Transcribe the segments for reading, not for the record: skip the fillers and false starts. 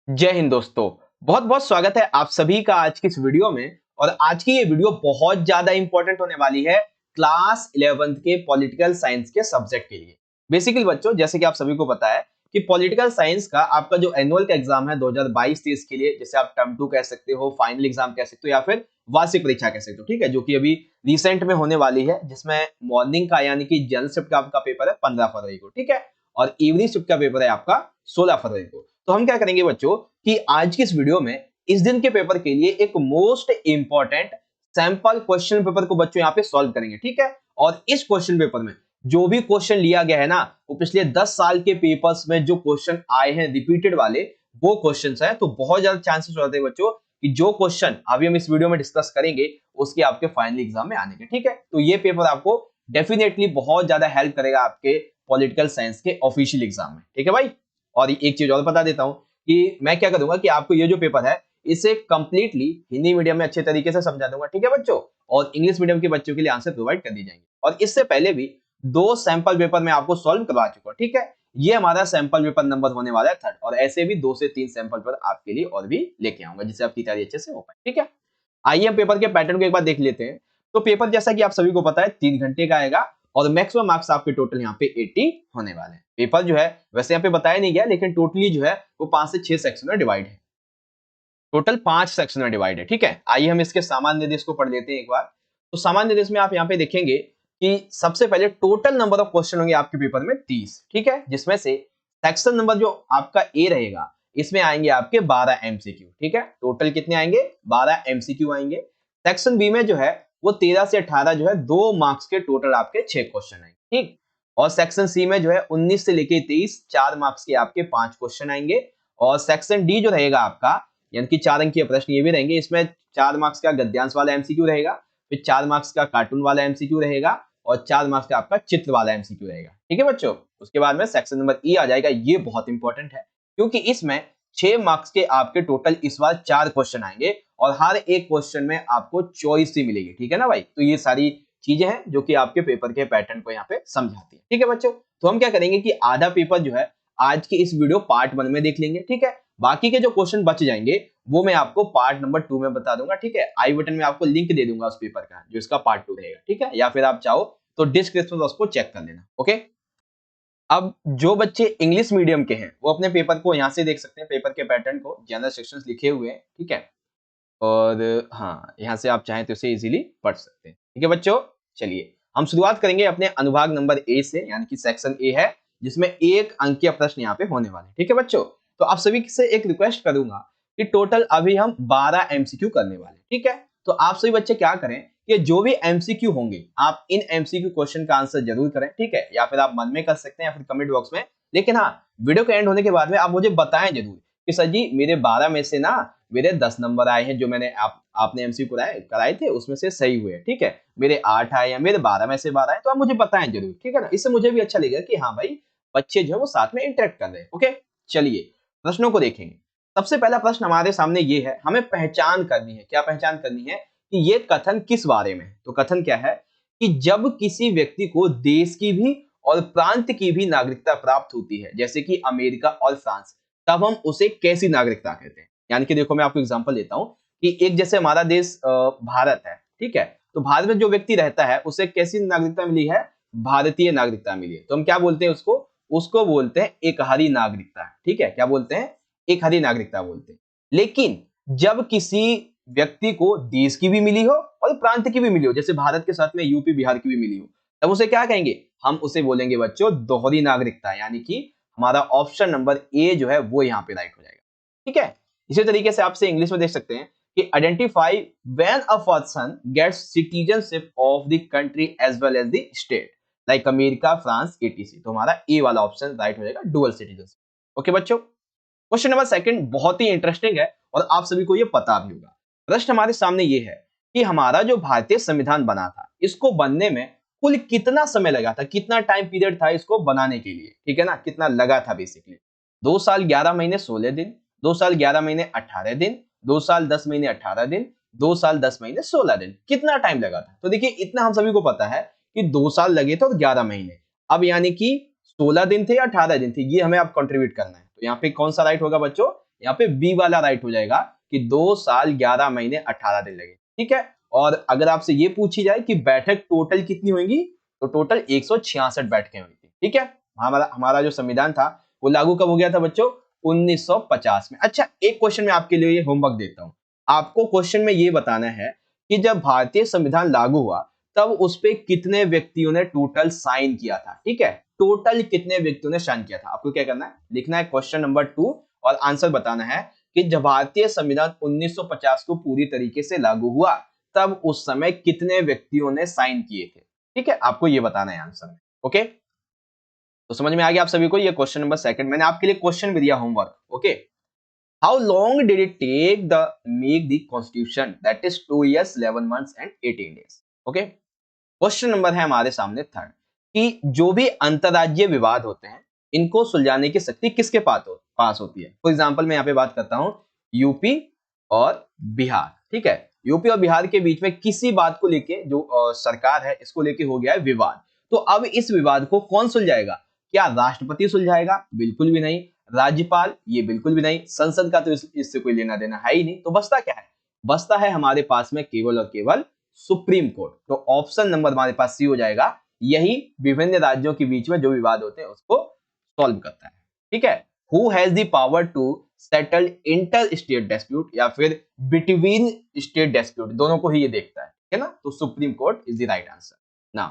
जय हिंद दोस्तों। बहुत बहुत स्वागत है आप सभी का आज की इस वीडियो में। और आज की ये वीडियो बहुत ज्यादा इंपॉर्टेंट होने वाली है क्लास 11th के पॉलिटिकल साइंस के सब्जेक्ट के लिए। बेसिकली बच्चों, जैसे कि आप सभी को पता है कि पॉलिटिकल साइंस का आपका जो एनुअल का एग्जाम है 2022-23 के लिए, जैसे आप टर्म 2 कह सकते हो, फाइनल एग्जाम कह सकते हो या फिर वार्षिक परीक्षा कह सकते हो, ठीक है, जो कि अभी रिसेंट में होने वाली है, जिसमें मॉर्निंग का यानी कि जनरल शिफ्ट का आपका पेपर है 15 फरवरी को, ठीक है, और इवनिंग शिफ्ट का पेपर है आपका 16 फरवरी को। तो हम क्या करेंगे बच्चों कि आज की इस वीडियो में इस दिन के पेपर के लिए एक most important sample question paper को बच्चों यहाँ पे सॉल्व करेंगे, ठीक है। और इस क्वेश्चन पेपर में जो भी क्वेश्चन लिया गया है ना, वो पिछले 10 साल के पेपर्स में जो क्वेश्चन आए हैं रिपीटेड वाले, वो क्वेश्चंस हैं। तो बहुत ज्यादा चांसेस होते हैं बच्चों कि जो क्वेश्चन अभी हम इस वीडियो में डिस्कस करेंगे उसके आपके फाइनल एग्जाम में आने के, ठीक है। तो ये पेपर आपको डेफिनेटली बहुत ज्यादा हेल्प करेगा आपके पॉलिटिकल साइंस के ऑफिशियल एग्जाम में, ठीक है भाई। और एक चीज और बता देता हूं कि मैं क्या करूंगा कि आपको ये जो पेपर है इसे कंप्लीटली हिंदी मीडियम में अच्छे तरीके से समझा दूंगा, ठीक है बच्चों। और इंग्लिश मीडियम के बच्चों के लिए आंसर प्रोवाइड कर दी जाएंगे। और इससे पहले भी 2 सैंपल पेपर मैं आपको सॉल्व करवा चुका हूं, ठीक है। ये हमारा सैंपल पेपर नंबर होने वाला है 3rd, और ऐसे भी 2 से 3 सैंपल पेपर आपके लिए और भी लेके आऊंगा, जिससे आपकी तैयारी अच्छे से हो पाए, ठीक है। आइए हम पेपर के पैटर्न को एक बार देख लेते हैं। तो पेपर जैसा कि आप सभी को पता है 3 घंटे का आएगा और मैक्सिमम मार्क्स आपके टोटल यहाँ पे 80 होने वाले हैं। पेपर जो है वैसे यहाँ पे बताया नहीं गया, लेकिन टोटली जो है वो 5 से 6 सेक्शन में डिवाइड है। टोटल 5 सेक्शन में डिवाइड है, ठीक है। आइए हम इसके सामान्य निर्देश को पढ़ लेते हैं एक बार। तो सामान्य निर्देश में आप यहाँ पे देखेंगे कि सबसे पहले टोटल नंबर ऑफ क्वेश्चन होंगे आपके पेपर में 30, ठीक है, जिसमें से सेक्शन नंबर जो आपका ए रहेगा इसमें आएंगे आपके 12 एमसीक्यू, ठीक है। टोटल कितने आएंगे? 12 एमसीक्यू आएंगे। सेक्शन बी में जो है वो 13 से 18 जो है 2 मार्क्स के टोटल आपके 6 क्वेश्चन आएंगे, ठीक। और सेक्शन सी में जो है 19 से लेके 23 4 मार्क्स के आपके 5 क्वेश्चन आएंगे। और सेक्शन डी जो रहेगा आपका, यानी कि 4 अंकीय प्रश्न ये भी रहेंगे, इसमें 4 मार्क्स का गद्यांश वाला एमसीक्यू रहेगा, फिर 4 मार्क्स का कार्टून वाला एमसीक्यू रहेगा और 4 मार्क्स का आपका चित्र वाला एमसीक्यू रहेगा, ठीक है बच्चों। उसके बाद में सेक्शन नंबर ई आ जाएगा। ये बहुत इंपॉर्टेंट है क्योंकि इसमें 6 मार्क्स के आपके टोटल इस बार 4 क्वेश्चन आएंगे और हर एक क्वेश्चन में आपको चॉइस ही मिलेगी, ठीक है ना भाई। तो ये सारी चीजें हैं जो कि आपके पेपर के पैटर्न को यहाँ पे समझाती है, ठीक है बच्चों। तो हम क्या करेंगे कि आधा पेपर जो है आज के इस वीडियो पार्ट 1 में देख लेंगे, ठीक है। बाकी के जो क्वेश्चन बच जाएंगे वो मैं आपको पार्ट नंबर 2 में बता दूंगा, ठीक है। आई बटन में आपको लिंक दे दूंगा उस पेपर का जो इसका पार्ट 2 रहेगा, ठीक है, या फिर आप चाहो तो डिस्क्रिप्शन में उसको चेक कर लेना, ओके। अब जो बच्चे इंग्लिश मीडियम के हैं वो अपने पेपर को यहाँ से देख सकते हैं, पेपर के पैटर्न को जनरल सेक्शंस लिखे हुए हैं, ठीक है। और हाँ, यहाँ से आप चाहें तो इसे इजीली पढ़ सकते हैं, ठीक है बच्चों। चलिए हम शुरुआत करेंगे अपने अनुभाग नंबर ए से, यानी कि सेक्शन ए है, जिसमें 1 अंकीय प्रश्न यहाँ पे होने वाले, ठीक है बच्चों। तो आप सभी से एक रिक्वेस्ट करूंगा कि टोटल अभी हम 12 एमसीक्यू करने वाले, ठीक है। तो आप सभी बच्चे क्या करें कि जो भी एमसीक्यू होंगे आप इन एमसीक्यू क्वेश्चन का आंसर जरूर करें, ठीक है, या फिर आप मन में कर सकते हैं या फिर कमेंट बॉक्स में। लेकिन हाँ, वीडियो के एंड होने के बाद में आप मुझे बताएं जरूर कि सर जी मेरे 12 में से ना मेरे 10 नंबर आए हैं, जो मैंने आपने एमसीक्यू कराए थे उसमें से सही हुए, ठीक है। मेरे 8 आए या मेरे 12 में से 12 आए, तो आप मुझे बताएं जरूर, ठीक है ना। इससे मुझे भी अच्छा लगेगा कि हाँ भाई बच्चे जो है वो साथ में इंटरेक्ट कर रहे हैं, ओके। चलिए प्रश्नों को देखेंगे। सबसे पहला प्रश्न हमारे सामने ये है, हमें पहचान करनी है। क्या पहचान करनी है? कि ये कथन किस बारे में है। तो कथन क्या है कि जब किसी व्यक्ति को देश की भी और प्रांत की भी नागरिकता प्राप्त होती है, जैसे कि अमेरिका और फ्रांस, तब हम उसे कैसी नागरिकता कहते हैं। यानी कि देखो मैं आपको एग्जांपल देता हूं कि एक जैसे हमारा देश भारत है, ठीक है। तो भारत में जो व्यक्ति रहता है उसे कैसी नागरिकता मिली है? भारतीय नागरिकता मिली है। तो हम क्या बोलते हैं उसको? उसको बोलते हैं एकहरी नागरिकता, ठीक है। क्या बोलते हैं? एकहरी नागरिकता बोलते हैं। लेकिन जब किसी व्यक्ति को देश की भी मिली हो और प्रांत की भी मिली हो, जैसे भारत के साथ में यूपी बिहार की भी मिली हो, तब उसे क्या कहेंगे? हम उसे बोलेंगे बच्चों दोहरी नागरिकता, यानी कि हमारा ऑप्शन नंबर ए जो है वो यहाँ पे राइट हो जाएगा, ठीक है। इसी तरीके से आपसे इंग्लिश में देख सकते हैं कि identify when a person gets citizenship of the country as well as the state, like America, France, etc. तो हमारा ए वाला ऑप्शन राइट हो जाएगा, डुअल सिटीजनशिप, ओके बच्चों। क्वेश्चन नंबर सेकंड बहुत ही इंटरेस्टिंग है और आप सभी को ये पता भी होगा। प्रश्न हमारे सामने ये है कि हमारा जो भारतीय संविधान बना था, इसको बनने में कुल कितना समय लगा था, कितना टाइम पीरियड था इसको बनाने के लिए, ठीक है ना, कितना लगा था बेसिकली। 2 साल 11 महीने 16 दिन, 2 साल 11 महीने 18 दिन, 2 साल 10 महीने 18 दिन, 2 साल 10 महीने 16 दिन, कितना टाइम लगा था? तो देखिए इतना हम सभी को पता है कि 2 साल लगे थे और 11 महीने। अब यानी कि 16 दिन थे या 18 दिन थे, ये हमें अब कंट्रीब्यूट करना है। तो यहाँ पे कौन सा राइट होगा बच्चों? यहाँ पे बी वाला राइट हो जाएगा कि 2 साल 11 महीने 18 दिन लगे। ठीक है, और अगर आपसे ये पूछी जाए कि बैठक टोटल कितनी होंगी, तो टोटल 166 बैठकें हुई थी। ठीक है, हमारा हमारा जो संविधान था वो लागू कब हो गया था बच्चों? 1950 में। अच्छा, एक क्वेश्चन मैं आपके लिए होमवर्क देता हूँ। आपको क्वेश्चन में ये बताना है कि जब भारतीय संविधान लागू हुआ तब उस पे कितने व्यक्तियों ने टोटल साइन किया था। ठीक है, टोटल कितने व्यक्तियों ने साइन किया था, आपको क्या करना है, लिखना है क्वेश्चन नंबर 2 और आंसर बताना है कि जब भारतीय संविधान 1950 को पूरी तरीके से लागू हुआ तब उस समय कितने व्यक्तियों ने साइन किए थे। ठीक है, आपको ये बताना है आंसर में। ओके, तो समझ में आ गया आप सभी को? ये क्वेश्चन नंबर सेकंड, मैंने आपके लिए क्वेश्चन भी दिया homework. Okay, how long did it take the make the constitution, that is 2 years 11 months and 18 days। Okay, question number है हमारे सामने थर्ड कि जो भी अंतरराज्यीय विवाद होते हैं इनको सुलझाने की शक्ति किसके पास होती है। फॉर एग्जांपल मैं यहाँ पे बात करता हूँ यूपी और बिहार। ठीक है, यूपी और बिहार के बीच में किसी बात को लेके जो सरकार है इसको लेके हो गया है विवाद, तो अब इस विवाद को कौन सुलझाएगा? क्या राष्ट्रपति सुलझाएगा? बिल्कुल भी नहीं। राज्यपाल? ये बिल्कुल भी नहीं। संसद का तो इससे कोई लेना देना है ही नहीं। तो बचता क्या है? बचता है हमारे पास में केवल और केवल सुप्रीम कोर्ट। तो ऑप्शन नंबर हमारे पास सी हो जाएगा। यही विभिन्न राज्यों के बीच में जो विवाद होते हैं उसको सॉल्व करता है। ठीक है, who has the power to settle inter state dispute या फिर बिटवीन स्टेट डिस्प्यूट, दोनों को ही ये देखता है। ठीक है ना, तो supreme court is the right answer. Now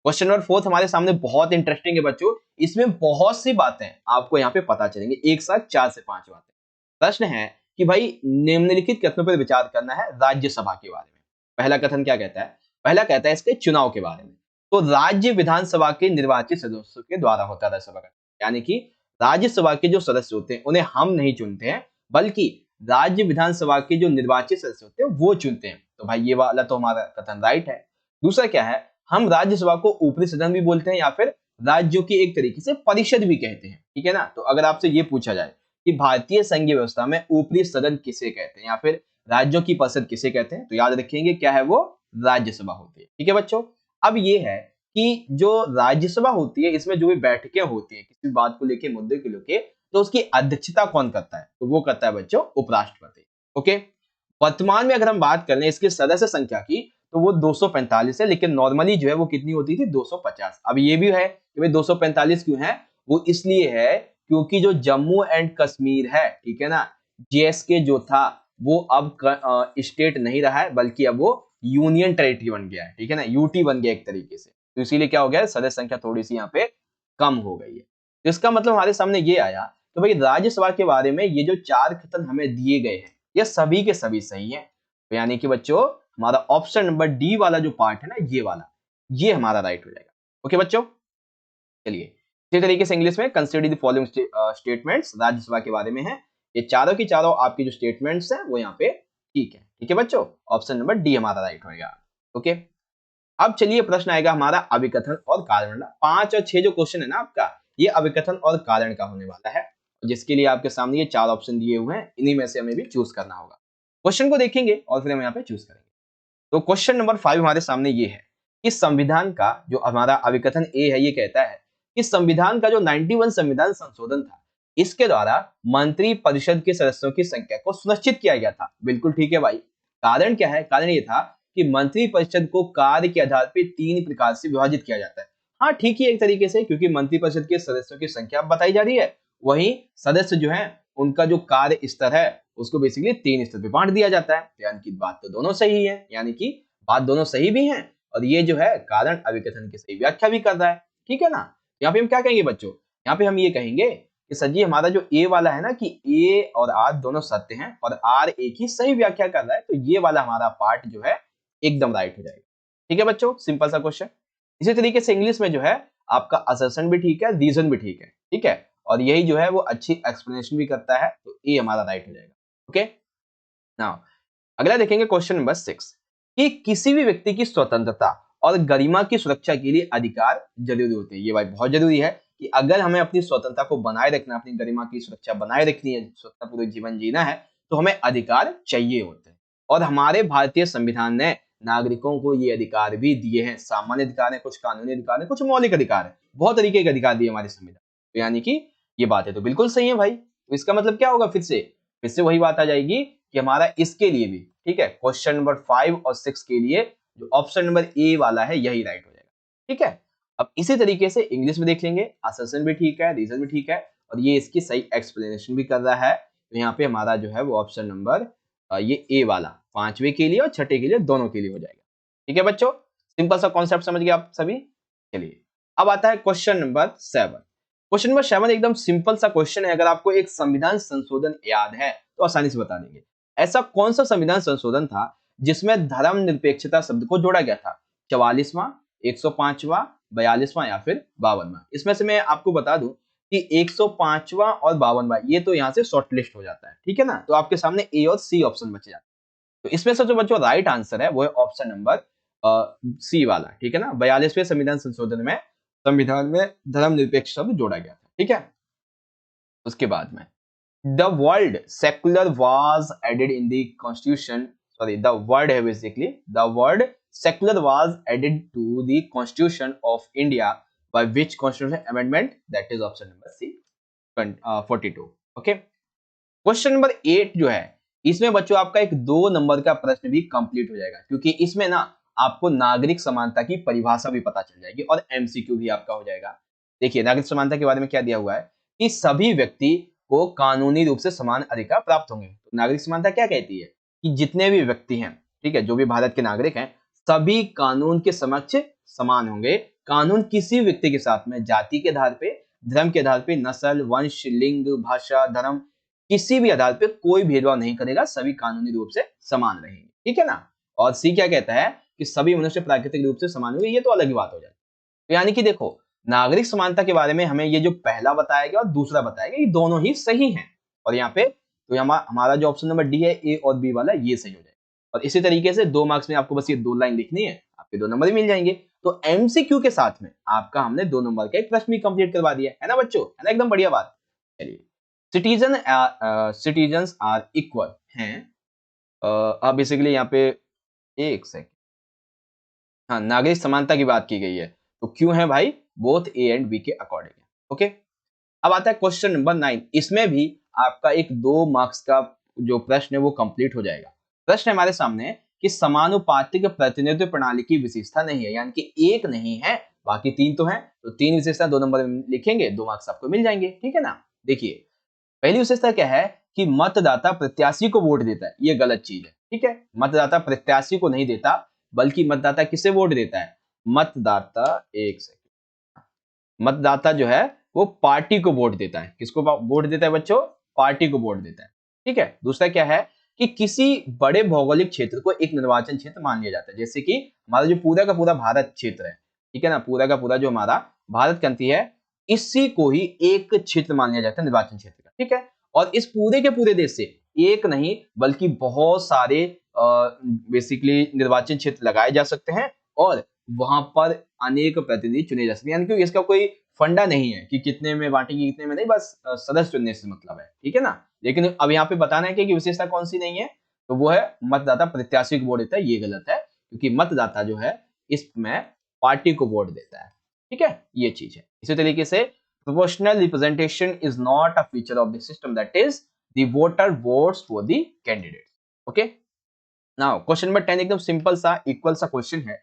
question number 4 हमारे सामने बहुत इंटरेस्टिंग है बच्चों। इसमें बहुत सी बातें आपको यहाँ पे पता चलेंगी, एक साथ 4 से 5 बातें। प्रश्न है कि भाई निम्नलिखित कथनों पर विचार करना है राज्यसभा के बारे में। पहला कथन क्या कहता है? पहला कहता है इसके चुनाव के बारे में। तो राज्य विधानसभा के निर्वाचित सदस्यों के द्वारा होता है राज्यसभा का, यानी कि राज्यसभा के जो सदस्य होते हैं उन्हें हम नहीं चुनते हैं, बल्कि राज्य विधानसभा के जो निर्वाचित सदस्य होते हैं वो चुनते हैं। तो भाई ये वाला तो हमारा कथन राइट है। दूसरा क्या है? हम राज्यसभा को ऊपरी सदन भी बोलते हैं या फिर राज्यों की एक तरीके से परिषद भी कहते हैं। ठीक है ना, तो अगर आपसे ये पूछा जाए कि भारतीय संघीय व्यवस्था में ऊपरी सदन किसे कहते हैं या फिर राज्यों की परिषद किसे कहते हैं, तो याद रखेंगे क्या है वो? राज्यसभा होती है। ठीक है बच्चों, अब ये है कि जो राज्यसभा होती है इसमें जो भी बैठकें होती है किसी बात को लेके मुद्दे को लेके, तो उसकी अध्यक्षता कौन करता है? तो वो करता है बच्चों उपराष्ट्रपति। ओके, वर्तमान में अगर हम बात कर लें इसकी सदस्य संख्या की तो वो 245 है, लेकिन नॉर्मली जो है वो कितनी होती थी? 250। अब ये भी है कि भाई 245 क्यों है? वो इसलिए है क्योंकि जो जम्मू एंड कश्मीर है, ठीक है ना, जेएसके जो था वो अब स्टेट नहीं रहा है, बल्कि अब वो यूनियन टेरिटरी बन गया है। ठीक है ना, यूटी बन गया एक तरीके से। तो इसीलिए क्या हो गया? सदस्य संख्या थोड़ी सी यहाँ पे कम हो गई है। तो इसका मतलब हमारे सामने ये आया तो भाई राज्यसभा के बारे में ये जो 4 कथन हमें दिए गए हैं ये सभी के सभी सही है। तो यानी कि बच्चों हमारा ऑप्शन नंबर डी वाला जो पार्ट है ना, ये वाला, ये हमारा राइट हो जाएगा। ओके बच्चों, चलिए इसी तरीके से इंग्लिश में consider the following statements Rajya Sabha के बारे में है। ये चारों की चारों आपकी जो स्टेटमेंट्स हैं वो यहाँ पे ठीक है। ठीक है बच्चों, ऑप्शन नंबर डी हमारा राइट होगा। ओके, अब चलिए प्रश्न आएगा हमारा अभिकथन और कारण। 5 और 6 जो क्वेश्चन है ना आपका, ये अभिकथन और कारण का होने वाला है, जिसके लिए आपके सामने ये 4 ऑप्शन दिए हुए हैं, इन्हीं में से हमें भी चूज करना होगा। क्वेश्चन को देखेंगे और फिर हम यहाँ पे चूज करेंगे। तो क्वेश्चन नंबर 5 हमारे सामने ये है कि संविधान का जो हमारा अभिकथन ए है ये कहता है कि संविधान का जो 91 संविधान संशोधन था इसके द्वारा मंत्री परिषद के सदस्यों की संख्या को सुनिश्चित किया गया था। बिल्कुल ठीक है भाई। कारण क्या है? कारण ये था कि मंत्री परिषद को कार्य के आधार पर 3 प्रकार से विभाजित किया जाता है। हाँ ठीक है, एक तरीके से, क्योंकि मंत्री परिषद के सदस्यों की संख्या बताई जा रही है, वहीं सदस्य जो है उनका जो कार्य स्तर है उसको बेसिकली 3 स्तर पे बांट दिया जाता है। यानी कि बात तो दोनों सही है, यानी कि बात दोनों सही भी हैं और ये जो है कारण अभिकथन की सही व्याख्या भी कर रहा है। ठीक है ना, यहाँ पे हम क्या कहेंगे बच्चों? यहाँ पे हम ये कहेंगे कि सर जी हमारा जो ए वाला है ना कि ए और आर दोनों सत्य हैं और आर ए की सही व्याख्या कर रहा है, तो ये वाला हमारा पार्ट जो है एकदम राइट हो जाएगा। ठीक है बच्चों, सिंपल सा क्वेश्चन। इसी तरीके से इंग्लिश में जो है आपका असर्शन भी ठीक है, रीजन भी ठीक है। ठीक है, और यही जो है वो अच्छी एक्सप्लेनेशन भी करता है, तो ए हमारा राइट हो जाएगा। ओके, नाउ अगला देखेंगे क्वेश्चन नंबर 6 कि किसी भी व्यक्ति की स्वतंत्रता और गरिमा की सुरक्षा के लिए अधिकार जरूरी होते हैं। ये भाई बहुत जरूरी है कि अगर हमें अपनी स्वतंत्रता को बनाए रखना, अपनी गरिमा की सुरक्षा बनाए रखनी है, स्वतंत्रपूर्वक जीवन जीना है, तो हमें अधिकार चाहिए होते हैं। और हमारे भारतीय संविधान ने नागरिकों को ये अधिकार भी दिए हैं। सामान्य अधिकार है, कुछ कानूनी अधिकार है, कुछ मौलिक अधिकार है, बहुत तरीके के अधिकार दिए हमारे संविधान। तो यानी कि ये बातें तो बिल्कुल सही है भाई। तो इसका मतलब क्या होगा? फिर से इससे वही बात आ जाएगी कि हमारा इसके लिए भी, ठीक है, क्वेश्चन नंबर 5 और 6 के लिए जो ऑप्शन नंबर ए वाला है यही राइट हो जाएगा। ठीक है, अब इसी तरीके से इंग्लिश में देख लेंगे, असर्शन भी ठीक है, रीजन भी ठीक है, और ये इसकी सही एक्सप्लेनेशन भी कर रहा है। तो यहाँ पे हमारा जो है वो ऑप्शन नंबर ये ए वाला 5वें के लिए और 6ठे के लिए दोनों के लिए हो जाएगा। ठीक है बच्चों, सिंपल सा कॉन्सेप्ट समझ गए आप सभी। चलिए अब आता है क्वेश्चन नंबर 7। क्वेश्चन नंबर 7 एकदम सिंपल सा क्वेश्चन है। अगर आपको एक संविधान संशोधन याद है तो आसानी से बता देंगे। ऐसा कौन सा संविधान संशोधन था जिसमें धर्मनिरपेक्षता शब्द को जोड़ा गया था? 44वां, 105वां, 42वां या फिर 52वां? इसमें से मैं आपको बता दूं कि 105वां और 52वां ये तो यहाँ से शॉर्ट लिस्ट हो जाता है। ठीक है ना, तो आपके सामने ए और सी ऑप्शन बचे जाते हैं। तो इसमें से जो बच्चों राइट आंसर है वो है ऑप्शन नंबर सी वाला। ठीक है ना, 42वें संविधान संशोधन में संविधान में धर्मनिरपेक्ष शब्द जोड़ा गया था। ठीक है, उसके बाद में the word secular was added in the constitution, sorry, the word है basically the word secular was added to the constitution of India by which constitutional amendment? That is option number C, 42. okay, question number 8 जो है इसमें बच्चों आपका एक 2 number का प्रश्न भी कंप्लीट हो जाएगा, क्योंकि इसमें ना आपको नागरिक समानता की परिभाषा भी पता चल जाएगी और एमसीक्यू भी आपका हो जाएगा। देखिए नागरिक समानता के बारे में क्या दिया हुआ है कि सभी व्यक्ति को कानूनी रूप से समान अधिकार प्राप्त होंगे। तो नागरिक समानता क्या कहती है कि जितने भी व्यक्ति हैं, ठीक है, जो भी भारत के नागरिक हैं, सभी कानून के समक्ष समान होंगे। कानून किसी व्यक्ति के साथ में जाति के आधार पे, धर्म के आधार पे, नस्ल, वंश, लिंग, भाषा, धर्म, किसी भी आधार पे कोई भेदभाव नहीं करेगा, सभी कानूनी रूप से समान रहेंगे। ठीक है ना, और सी क्या कहता है कि सभी मनुष्य प्राकृतिक रूप से समान होंगे। ये तो अलग ही बात हो जाती है। तो यानी कि देखो नागरिक समानता के बारे में हमें ये जो पहला बताया गया और दूसरा बताया गया, ये दोनों ही सही हैं। और यहाँ पे तो हमारा जो ऑप्शन नंबर डी है ए और बी वाला ये सही हो जाएगा। और इसी तरीके से 2 मार्क्स में आपको बस ये 2 लाइन लिखनी है, आपके 2 नंबर ही मिल जाएंगे। तो एमसीक्यू के साथ में आपका हमने 2 नंबर का एक प्रश्न भी कंप्लीट करवा दिया है ना बच्चों, है ना, एकदम बढ़िया बात। चलिए सिटीजन्स आर इक्वल हैं। अब बेसिकली यहाँ पे एक सेकंड, हाँ, नागरिक समानता की बात की गई है, तो क्यों है भाई? बोथ ए एंड बी के अकॉर्डिंग। ओके, अब आता है क्वेश्चन नंबर 9। इसमें भी आपका एक 2 मार्क्स का जो प्रश्न है वो कंप्लीट हो जाएगा। प्रश्न है हमारे सामने कि समानुपातिक प्रतिनिधित्व प्रणाली की विशेषता नहीं है, यानी कि एक नहीं है, बाकी 3 तो है, तो 3 विशेषता 2 नंबर में लिखेंगे, 2 मार्क्स आपको मिल जाएंगे। ठीक है ना, देखिए पहली विशेषता क्या है कि मतदाता प्रत्याशी को वोट देता है। ये गलत चीज है। ठीक है, मतदाता प्रत्याशी को नहीं देता, बल्कि मतदाता किसे वोट देता है? मतदाता, एक सेकंड, मतदाता जो है वो पार्टी को वोट देता है। किसको वोट देता है बच्चों? पार्टी को वोट देता है। ठीक है, दूसरा क्या है कि किसी बड़े भौगोलिक क्षेत्र को एक निर्वाचन क्षेत्र मान लिया जाता है। जैसे कि हमारा जो पूरा का पूरा भारत क्षेत्र है, ठीक है ना, पूरा का पूरा जो हमारा भारत कंट्री है, इसी को ही एक क्षेत्र मान लिया जाता है, निर्वाचन क्षेत्र का। ठीक है, और इस पूरे के पूरे देश से एक नहीं बल्कि बहुत सारे बेसिकली निर्वाचन क्षेत्र लगाए जा सकते हैं और वहां पर अनेक प्रतिनिधि चुने जा सकते हैं। यानी कि इसका कोई फंडा नहीं है कि कितने में बांटेंगे कितने में नहीं, बस सदस्य चुनने से मतलब है। ठीक है ना, लेकिन अब यहाँ पे बताना है कि विशेषता कौन सी नहीं है, तो वो है मतदाता प्रत्याशी को वोट देता है। ये गलत है, क्योंकि मतदाता जो है इसमें पार्टी को वोट देता है। ठीक है, ये चीज है। इसी तरीके से proportional representation is not a feature of the system, that is the voter votes for the candidate. Okay, now question number 10 एकदम सिंपल सा इक्वल सा क्वेश्चन है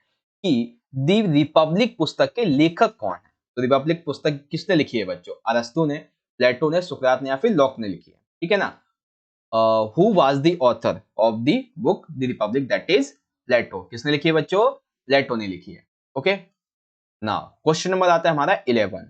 कि दी रिपब्लिक पुस्तक के लेखक कौन है? तो रिपब्लिक पुस्तक किसने लिखी है बच्चों? अरस्तु ने, प्लेटो ने, सुकरात ने या फिर लॉक ने लिखी है। ठीक है ना, who was the author of the book the Republic? That is Plato. किसने लिखी है बच्चों? प्लेटो ने लिखी है। ओके, नाउ क्वेश्चन नंबर आता है हमारा 11।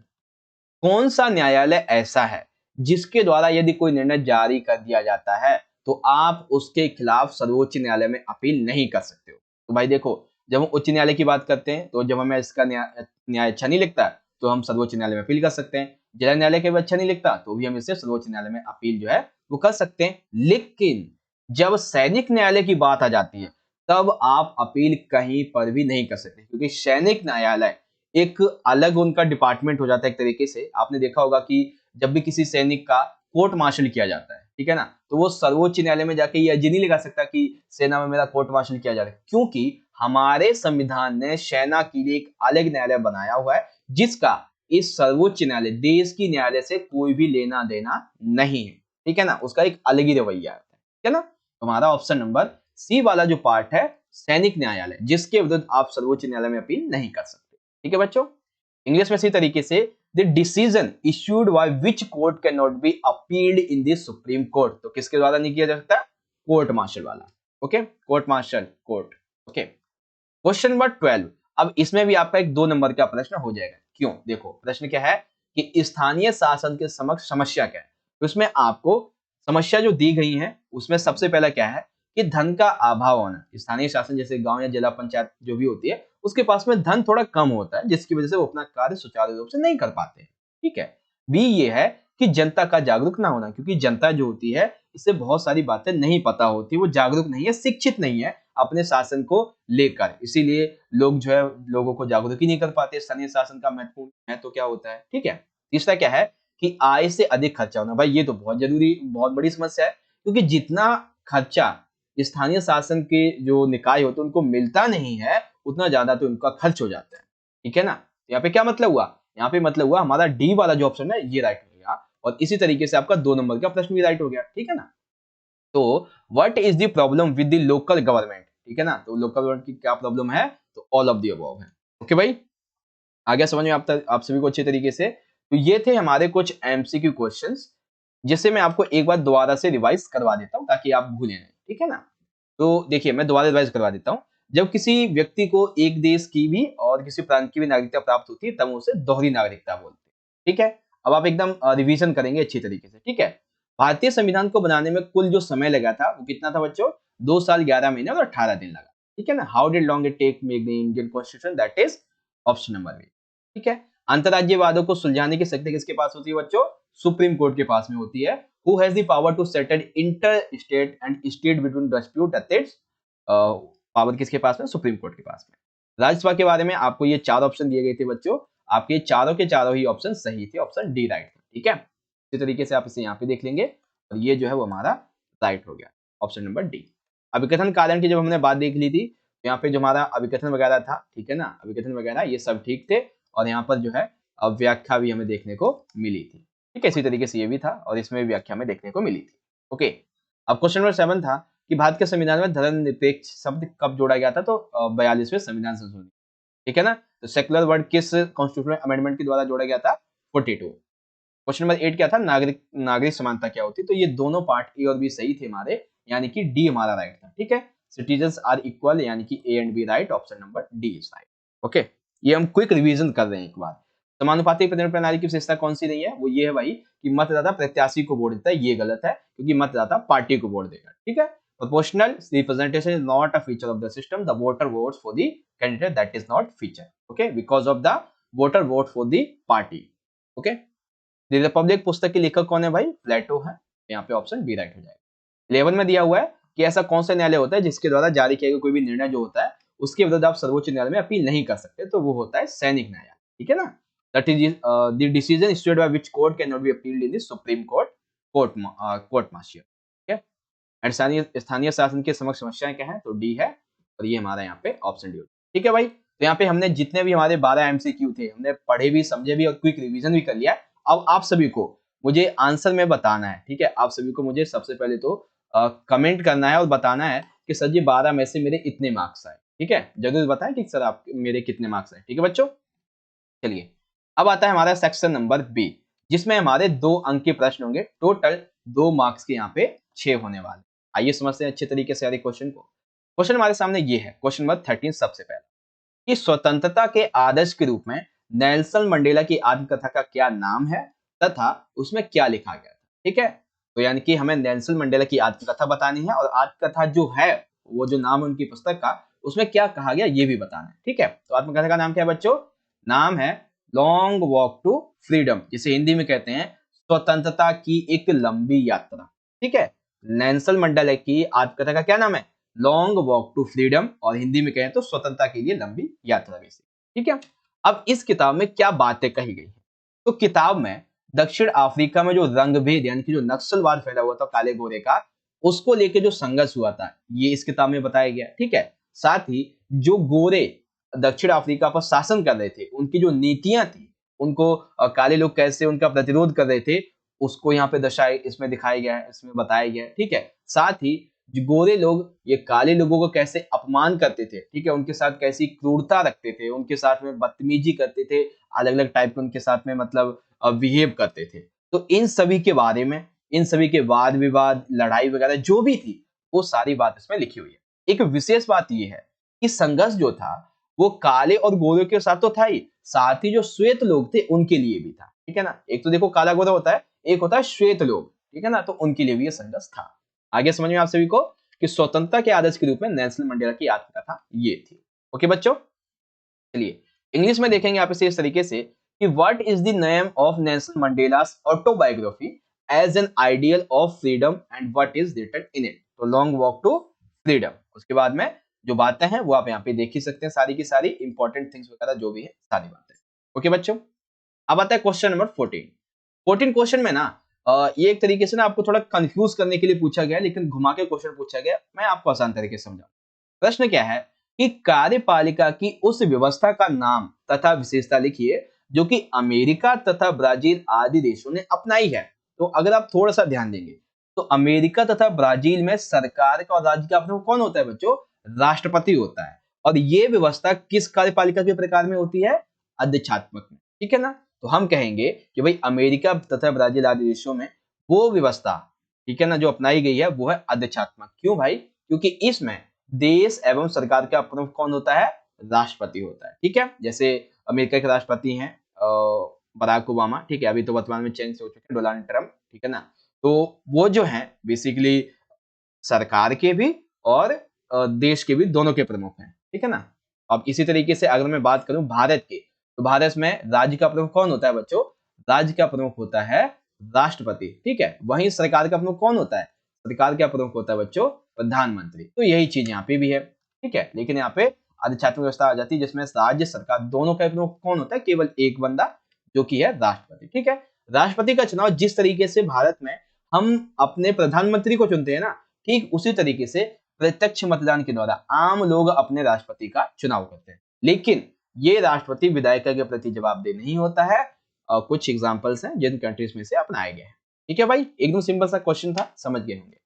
कौन सा न्यायालय ऐसा है जिसके द्वारा यदि कोई निर्णय जारी कर दिया जाता है तो आप उसके खिलाफ सर्वोच्च न्यायालय में अपील नहीं कर सकते हो? तो भाई देखो, जब हम उच्च न्यायालय की बात करते हैं तो जब हमें इसका न्याय अच्छा नहीं लगता तो हम सर्वोच्च न्यायालय में अपील कर सकते हैं। जिला न्यायालय के भी अच्छा नहीं लगता तो भी हम इसे सर्वोच्च न्यायालय में अपील जो है वो कर सकते हैं। लेकिन जब सैनिक न्यायालय की बात आ जाती है तब आप अपील कहीं पर भी नहीं कर सकते, क्योंकि सैनिक न्यायालय एक अलग उनका डिपार्टमेंट हो जाता है। एक तरीके से आपने देखा होगा कि जब भी किसी सैनिक का कोर्ट मार्शल किया जाता है, ठीक है ना, तो वो सर्वोच्च न्यायालय में जाके ये अर्जी नहीं लगा सकता कि सेना में मेरा कोर्ट मार्शल किया जा रहा है, क्योंकि हमारे संविधान ने सेना के लिए एक अलग न्यायालय बनाया हुआ है जिसका इस सर्वोच्च न्यायालय, देश की न्यायालय से कोई भी लेना देना नहीं है। ठीक है ना, उसका एक अलग ही रवैया है, ठीक है ना। तो हमारा ऑप्शन नंबर सी वाला जो पार्ट है सैनिक न्यायालय, जिसके विरुद्ध आप सर्वोच्च न्यायालय में अपील नहीं कर सकते, ठीक है बच्चों। इंग्लिश में इसी तरीके से the decision issued by which court can not be appealed in the supreme court, तो किसके द्वारा नहीं किया जा सकता, कोर्ट मार्शल वाला, okay, court martial court, okay. Question number 12, अब इसमें भी आपका एक 2 नंबर का प्रश्न हो जाएगा। क्यों, देखो प्रश्न क्या है कि स्थानीय शासन के समक्ष समस्या क्या है, तो इसमें आपको समस्या जो दी गई है उसमें सबसे पहला क्या है कि धन का अभाव होना। स्थानीय शासन जैसे गांव या जिला पंचायत जो भी होती है उसके पास में धन थोड़ा कम होता है, जिसकी वजह से वो अपना कार्य सुचारू रूप से नहीं कर पाते हैं, ठीक है। बी ये है कि जनता का जागरूक ना होना, क्योंकि जनता जो होती है इससे बहुत सारी बातें नहीं पता होती, वो जागरूक नहीं है, शिक्षित नहीं है अपने शासन को लेकर, इसीलिए लोग जो है लोगों को जागरूक ही नहीं कर पाते। स्थानीय शासन का महत्वपूर्ण महत्व क्या होता है, ठीक है। तीसरा क्या है कि आय से अधिक खर्चा होना, भाई ये तो बहुत जरूरी, बहुत बड़ी समस्या है, क्योंकि जितना खर्चा स्थानीय शासन के जो निकाय होते हैं उनको मिलता नहीं है उतना ज्यादा तो उनका खर्च हो जाता है, ठीक है ना। यहाँ पे क्या मतलब हुआ, यहाँ पे मतलब हुआ हमारा डी वाला जो ऑप्शन है ये राइट हो गया, और इसी तरीके से आपका 2 नंबर का प्रश्न भी राइट हो गया, ठीक है ना। तो what is the problem with the local government, ठीक है ना, तो लोकल गवर्नमेंट की क्या प्रॉब्लम है, तो ऑल ऑफ द अबव है, ओके भाई। आगे समझ में आप सभी को अच्छे तरीके से। तो ये थे हमारे कुछ एमसीक्यू क्वेश्चंस, जिसे मैं आपको एक बार दोबारा से रिवाइज करवा देता हूँ ताकि आप भूलें नहीं, ठीक है ना। तो देखिए मैं दोबारा रिवाइज करवा देता हूँ। जब किसी व्यक्ति को एक देश की भी और किसी प्रांत की भी नागरिकता प्राप्त होती है तब उसे दोहरी नागरिकता बोलते हैं, ठीक है। अब आप एकदम रिवीजन करेंगे अच्छी तरीके से, ठीक है। भारतीय संविधान को बनाने में कुल जो समय लगा था वो कितना था बच्चों, 2 साल 11 महीने और 18 दिन लगा, ठीक है ना। How did long it take make the Indian constitution, that is option number B, ठीक है। अंतरराज्यवादों को सुलझाने की शक्ति किसके पास होती है बच्चों, सुप्रीम कोर्ट के पास में होती है। Who has the power to settle inter state and state between dispute, that is power किसके पास में, सुप्रीम कोर्ट के पास में। राज्यसभा के बारे में आपको ये 4 ऑप्शन दिए गए थे बच्चों, आपके चारों के चारों ही ऑप्शन सही थे, ऑप्शन डी राइट था, ठीक है। इसी तरीके से आप इसे यहाँ पे देख लेंगे और ये जो है वो हमारा राइट हो गया, ऑप्शन नंबर डी। अभिकथन कारण की जब हमने बात देख ली थी, यहाँ पे जो हमारा अभिकथन वगैरह था, ठीक है ना, अभिकथन वगैरह ये सब ठीक थे, और यहाँ पर जो है व्याख्या भी हमें देखने को मिली थी, ठीक है। इसी तरीके से ये भी था और इसमें भी व्याख्या में देखने को मिली थी, ओके। अब क्वेश्चन नंबर 7 था कि भारत के संविधान में धर्मनिरपेक्ष शब्द कब जोड़ा गया था, तो 42वें संविधान संशोधन, ठीक है ना। तो सेकुलर वर्ड किस कॉन्स्टिट्यूशनल अमेंडमेंट के द्वारा जोड़ा गया था, 42। क्वेश्चन नंबर 8 क्या था, नागरिक समानता क्या होती है, तो ये दोनों पार्ट ए और बी सही थे हमारे, यानी कि डी हमारा राइट था, ठीक है। सिटीजन्स आर इक्वल, यानी कि A and B right, option number D is right, okay. ये हम क्विक रिवीजन कर रहे हैं एक बार। समानुपाती प्रतिनिधित्व प्रणाली की विशेषता कौन सी नहीं है, वो ये है भाई कि मतदाता प्रत्याशी को वोट देता है, ये गलत है क्योंकि मतदाता पार्टी को वोट देगा, ठीक है। Proportional representation is not a feature of the system, the voter votes for the candidate, that is not feature, okay, because of the voter vote for the party, okay. The Republic पुस्तक के लेखक कौन है भाई, प्लेटो है, यहाँ पे option B right हो जाएगा। 11 में दिया हुआ है कि ऐसा कौन सा न्यायालय होता है जिसके द्वारा जारी किया गया कोई भी निर्णय जो होता है उसके विरुद्ध आप सर्वोच्च न्यायालय में अपील नहीं कर सकते, तो वो होता है सैनिक न्यायालय, ठीक है ना। That is the decision issued by which court can not be appealed in the supreme court, court martial, ठीक है। एंड स्थानीय शासन के समक्ष समस्याएं क्या है, तो डी है, और ये हमारा यहाँ पे ऑप्शन डी, ठीक है भाई। तो यहाँ पे हमने जितने भी हमारे 12 एमसीक्यू थे हमने पढ़े भी, समझे भी और क्विक रिवीजन भी कर लिया। अब आप सभी को मुझे आंसर में बताना है, ठीक है। आप सभी को मुझे सबसे पहले तो कमेंट करना है और बताना है कि सर जी 12 में से मेरे इतने मार्क्स आए, ठीक है। जरूर बताएं कि सर आप मेरे कितने मार्क्स आए, ठीक है बच्चों। चलिए अब आता है हमारा सेक्शन नंबर बी, जिसमें हमारे 2 अंक के प्रश्न होंगे, टोटल 2 मार्क्स के यहाँ पे 6 होने वाले। आइए समझते हैं अच्छे तरीके से यार क्वेश्चन को। क्वेश्चन हमारे सामने ये है, क्वेश्चन नंबर 13 सबसे पहले, कि स्वतंत्रता के आदर्श के रूप में नेल्सन मंडेला की आत्मकथा का क्या नाम है तथा उसमें क्या लिखा गया था, ठीक है। तो यानी कि हमें नेल्सन मंडेला की आत्मकथा बतानी है, और आत्मकथा जो है वो जो नाम है उनकी पुस्तक का, उसमें क्या कहा गया ये भी बताना है, ठीक है। तो आत्मकथा का नाम क्या है बच्चों, नाम है लॉन्ग वॉक टू फ्रीडम, जिसे हिंदी में कहते हैं स्वतंत्रता की एक लंबी यात्रा, ठीक है। नेल्सन मंडेला की आत्मकथा का क्या नाम है, लॉन्ग वॉक टू फ्रीडम, और हिंदी में कहें तो स्वतंत्रता के लिए लंबी यात्रा, बेसिक, ठीक है। अब इस किताब में क्या बातें कही गई है, तो किताब में दक्षिण अफ्रीका में जो रंगभेद यानी कि जो नक्सलवाद फैला हुआ था काले गोरे का, उसको लेके जो संघर्ष हुआ था ये इस किताब में बताया गया, ठीक है। साथ ही जो गोरे दक्षिण अफ्रीका पर शासन कर रहे थे उनकी जो नीतियां थी, उनको काले लोग कैसे उनका प्रतिरोध कर रहे थे, उसको यहाँ पे दर्शाया इसमें दिखाया गया है, इसमें बताया गया है, ठीक है। साथ ही जो गोरे लोग ये काले लोगों को कैसे अपमान करते थे, ठीक है, उनके साथ कैसी क्रूरता रखते थे, उनके साथ में बदतमीजी करते थे, अलग अलग टाइप के उनके साथ में मतलब बिहेव करते थे। तो इन सभी के बारे में, इन सभी के वाद विवाद, लड़ाई वगैरह जो भी थी, वो सारी बात इसमें लिखी हुई है। एक विशेष बात ये है कि संघर्ष जो था वो काले और गोरे के साथ तो था ही, साथ ही जो श्वेत लोग थे उनके लिए भी था, ठीक है ना। एक तो देखो काला गोरा होता है, एक होता है श्वेत लोग, ठीक है ना, तो उनके लिए भी ये संघर्ष था। आगे समझ में आप सभी को कि स्वतंत्रता के आदर्श के रूप में नेल्सन मंडेला की आत्मकथा ये थी। ओके बच्चों, चलिए इंग्लिश में देखेंगे आप इसे इस तरीके से कि what is the name of Nelson Mandela's autobiography as an ideal of freedom and what is written in it. तो लॉन्ग वॉक टू फ्रीडम, उसके बाद में जो बातें हैं वो आप यहाँ पे देख ही सकते हैं, सारी की सारी इंपॉर्टेंट थिंग्स वगैरह जो भी है सारी बातें। ओके बच्चों, अब आता है क्वेश्चन नंबर 14। 14 क्वेश्चन में ना ये एक तरीके से ना आपको थोड़ा कंफ्यूज करने के लिए पूछा गया, लेकिन घुमा के क्वेश्चन पूछा गया, मैं आपको आसान तरीके से समझाऊं। प्रश्न क्या है कि कार्यपालिका की उस व्यवस्था का नाम तथा विशेषता लिखिए जो कि अमेरिका तथा ब्राजील आदि देशों ने अपनाई है। तो अगर आप थोड़ा सा ध्यान देंगे तो अमेरिका तथा ब्राजील में सरकार का और राज्य का अपना कौन होता है बच्चों? राष्ट्रपति होता है। और ये व्यवस्था किस कार्यपालिका के प्रकार में होती है? अध्यक्षात्मक में, ठीक है ना। तो हम कहेंगे कि भाई अमेरिका तथा ब्राजील आदि देशों में वो व्यवस्था, ठीक है ना, जो अपनाई गई है वो है अध्यक्षात्मक। क्यों भाई? क्योंकि इसमें देश एवं सरकार का प्रमुख कौन होता है? राष्ट्रपति होता है, ठीक है। जैसे अमेरिका के राष्ट्रपति हैं बराक ओबामा, ठीक है, अभी तो वर्तमान में चेंज हो चुके हैं, डोनाल्ड ट्रंप, ठीक है ना। तो वो जो है बेसिकली सरकार के भी और देश के भी दोनों के प्रमुख हैं, ठीक है ना। अब इसी तरीके से अगर मैं बात करूं भारत की, तो भारत में राज्य का प्रमुख कौन होता है बच्चों? राज्य का प्रमुख होता है राष्ट्रपति, ठीक है। वहीं सरकार का प्रमुख कौन होता है? सरकार का प्रमुख होता है बच्चों प्रधानमंत्री। तो यही चीज यहाँ पे भी है, ठीक है। लेकिन यहाँ पे अधिशात्मक व्यवस्था आ जाती है जिसमें राज्य सरकार दोनों का प्रमुख कौन होता है? केवल एक बंदा, जो कि है राष्ट्रपति, ठीक है। राष्ट्रपति का चुनाव जिस तरीके से भारत में हम अपने प्रधानमंत्री को चुनते हैं ना, ठीक उसी तरीके से प्रत्यक्ष मतदान के द्वारा आम लोग अपने राष्ट्रपति का चुनाव करते हैं। लेकिन ये राष्ट्रपति विधायिका के प्रति जवाबदेह नहीं होता है। कुछ एग्जांपल्स हैं जिन कंट्रीज में से अपनाए गए हैं, ठीक है भाई। एकदम सिंपल सा क्वेश्चन था, समझ गए होंगे।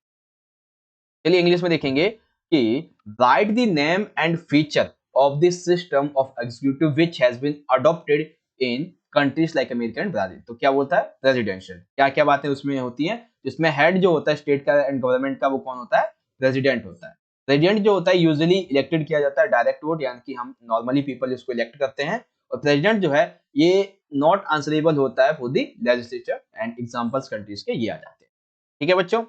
चलिए इंग्लिश में देखेंगे कि right the name and feature of this system of executive which has been adopted in countries like America and Brazil. तो क्या बोलता है? प्रेसिडेंशियल। क्या क्या बातें उसमें होती हैं? जिसमें हेड जो होता है स्टेट का एंड गवर्नमेंट का वो कौन होता है? प्रेसिडेंट होता है। प्रेसिडेंट जो होता है यूजुअली इलेक्टेड किया जाता है डायरेक्ट वोट, यानी कि हम नॉर्मली पीपल इसको इलेक्ट करते हैं। और प्रेसिडेंट जो है ये नॉट आंसरेबल होता है for the legislature and examples countries के ये आ जाते हैं, ठीक है बच्चों।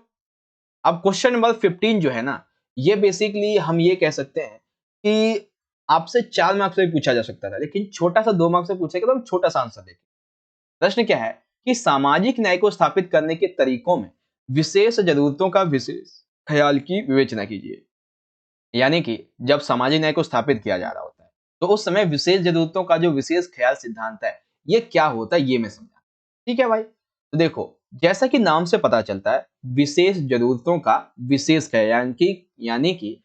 अब क्वेश्चन नंबर 15 जो है ना, ये बेसिकली हम ये कह सकते हैं कि आपसे 4 मार्क्स से पूछा जा सकता था, लेकिन छोटा सा 2 मार्क्स से पूछेगा तो हम छोटा सा आंसर देंगे। प्रश्न क्या है कि सामाजिक न्याय को स्थापित करने के तरीकों में विशेष जरूरतों का विशेष ख्याल की विवेचना कीजिए। यानी कि जब सामाजिक न्याय को स्थापित किया जा रहा होता है तो उस समय विशेष जरूरतों का जो विशेष ख्याल सिद्धांत है ये क्या होता है ये मैं समझा, ठीक है भाई। तो देखो जैसा कि नाम से पता चलता है विशेष जरूरतों का विशेष ख्याल, यानी कि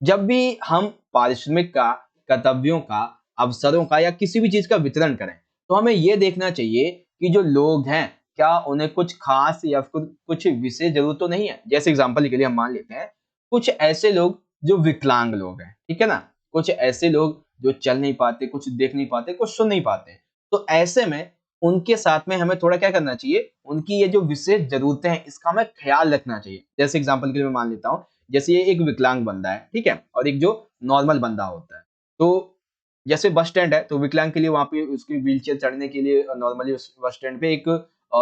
जब भी हम पारिश्रमिक का, कर्तव्यों का, अवसरों का या किसी भी चीज का वितरण करें तो हमें यह देखना चाहिए कि जो लोग हैं क्या उन्हें कुछ खास या फिर कुछ विशेष जरूरत तो नहीं है। जैसे एग्जांपल के लिए हम मान लेते हैं कुछ ऐसे लोग जो विकलांग लोग हैं, ठीक है ना, कुछ ऐसे लोग जो चल नहीं पाते, कुछ देख नहीं पाते, कुछ सुन नहीं पाते। तो ऐसे में उनके साथ में हमें थोड़ा क्या करना चाहिए, उनकी ये जो विशेष जरूरतें हैं इसका हमें ख्याल रखना चाहिए। जैसे एग्जांपल के लिए मैं मान लेता हूँ, जैसे ये एक विकलांग बंदा है, ठीक है, और एक जो नॉर्मल बंदा होता है। तो जैसे बस स्टैंड है तो विकलांग के लिए वहां पे उसकी व्हील चेयर चढ़ने के लिए नॉर्मली उस बस स्टैंड पे एक